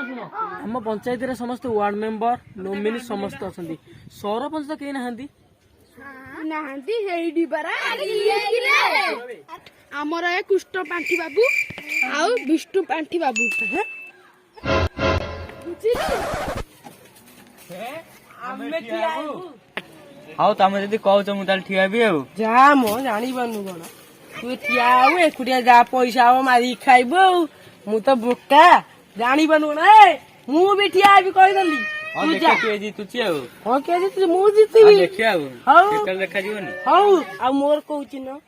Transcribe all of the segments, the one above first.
आम पंचायत रे समस्त वार्ड मेंबर नोमिनी समस्त अच्छा सरपंच तो कहीं नहांती आमर ए कुष्ट पांठी बाबू आउ विष्णु पांठी बाबू हाँ तुम जब कौच मुझे ठिया भी आउ जा मो जानी पानु कौन तू ठिया आउ एकुटिया जा पैसा हम मारी खाइबु मु तो बोका जानी पानु ना मु भी ठिया भी कहि दली हां देखा के जीतुची आउ हां के जीतु मु जीतबी देखिया आउ हां केतल देखा जीवनी हां आ मोर कहूची न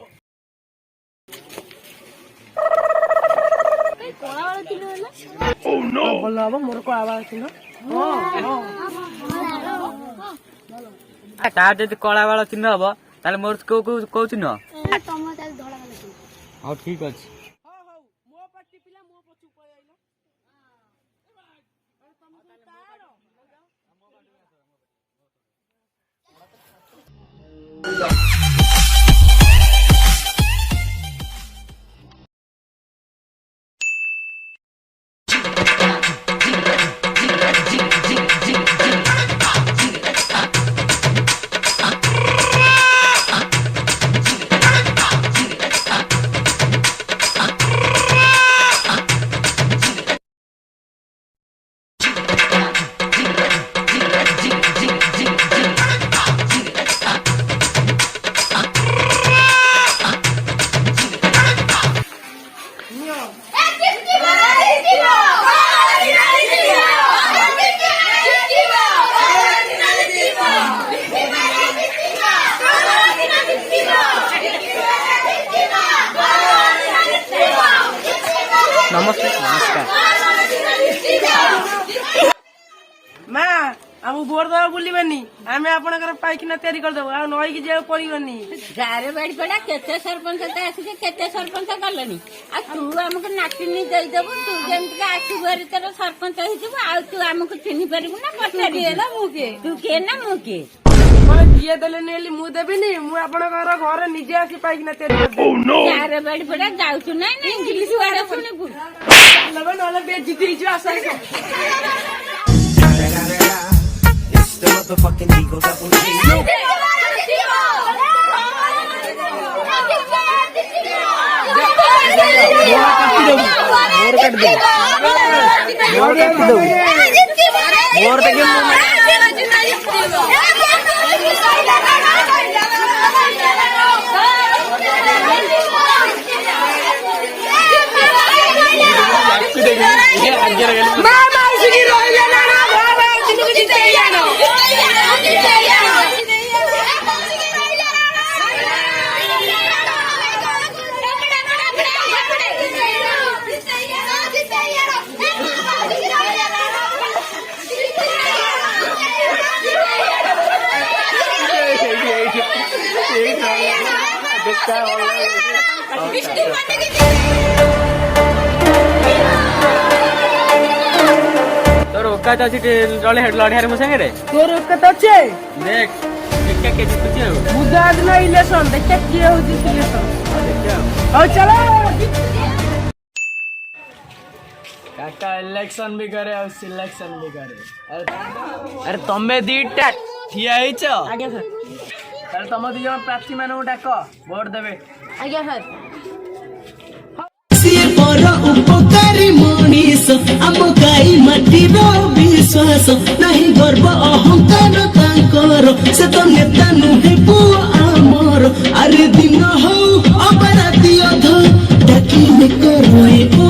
कोला वाला किलो है ना ओ नो बोला अब मोर कोला वाला किलो हां हां आ तार जदी कोला वाला चिन्ह हबो ताले मोर को चिन्ह तम ताले धड़ा वाला चिन्ह हां ठीक अछि हां हां मो पट्टी पिला मो पछु पय आइलो नमस्कार मां हम बोर दवा बुलिबनी आमे आपनकर पाइखना तयारी कर देबो आ नई की जे पड़ीगनी गारे बाड़ी पड़ा केते सरपंच आसी केते सरपंच गलनी आ तू हमको नाटिनी दे देबु तू जेंति का आसी घरी तेरे सरपंच हिजबु आ तू हमको चिन्हि परिबु ना पछारी एला मुके तू के ना मुके मां किए देले नेली मु देबिनी मु आपनकर घर निजे आसी पाइखना तयारी कर देबो गारे बाड़ी पड़ा जाउछु ना इंग्लिश वाडा सुनेबु लबन वाला बे जितरी जो आसा It's the motherfucking Eagle Double G. तोर ओका तो लड़े लड़ियार मो संगे रे तोर कत छे देख देखा के जीतुची आउ मुदा दिन इलेक्शन देखा किए होजी इलेक्शन देखा आओ चलो काका इलेक्शन भी करे और सिलेक्शन भी करे अरे तमे दीटा ठिया हिच आगे सर ताले तम दी जण प्रार्थी मानू डाक वोट देबे आगे सर सिए पर उपकारी मनीष आम गाई माटीर विश्वास नहीं गर्व अहंकार तांकर से तो नेता नुहे पुआ आमर अरे दिन हो अपराधी अध डाकी में करोए ओ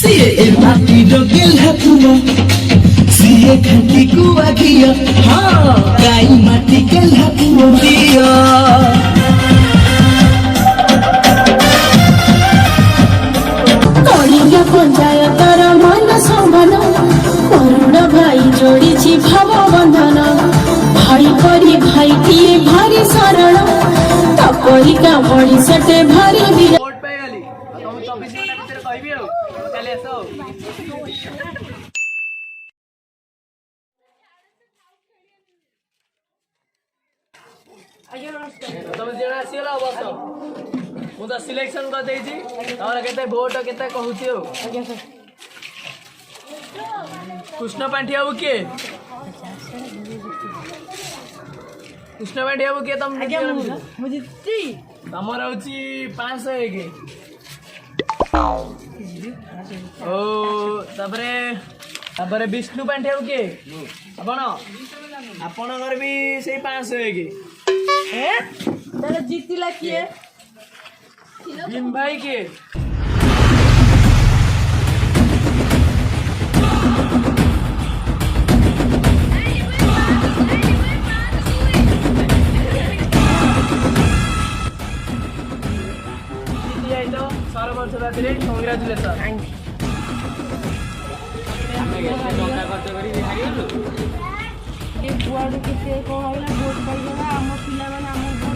सिए ए माटीर गेल्हा पुआ सिए घंटी कुआ घिया हाँ गाई माटी गेल्हा पुआ घिया पंचायतर मन संबन करुण भाई जोड़ी भाव बंधन भाई परी भाई किए भारी शरण तपरिका बड़ी सटे भारी वीर वोट पे गली तुम 24 घंटा भीतर कहबी आउ काले आसो आगे नमस्कार तुम जेना आसीला बस ମୁଁ ତ ସିଲେକ୍ସନ କରିଦେଇଛି ତମର କେତେ ଭୋଟ କେତେ କହୁଛି ଆଉ ଆଜ୍ଞା ସାର୍। କୃଷ୍ଣ ପାଣ୍ଠି ବାବୁ କିଏ କୃଷ୍ଣ ପାଣ୍ଠି ବାବୁ କିଏ ତମ ଆଜ୍ଞା ମୁଁ ଜିତିଛି। ତମର ହଉଛି 501 ଓ ତାପରେ ବିଷ୍ଣୁ ପାଣ୍ଠି ବାବୁ କିଏ ଆପଣଙ୍କର ବି ସେଇ 501 ତାହେଲେ ଜିତିଲା କିଏ? ଭୀମ ଭାଇ କିଏ ସରପଞ୍ଚ ରାତିରେ କଂଗ୍ରାଚୁଲେସନ। କୁଆଡୁ କେତେ କଣ ହେଇଗଲା ଭୋଟ ପାଇଗଲା ଆମ ପିଲାମାନେ ଆମକୁ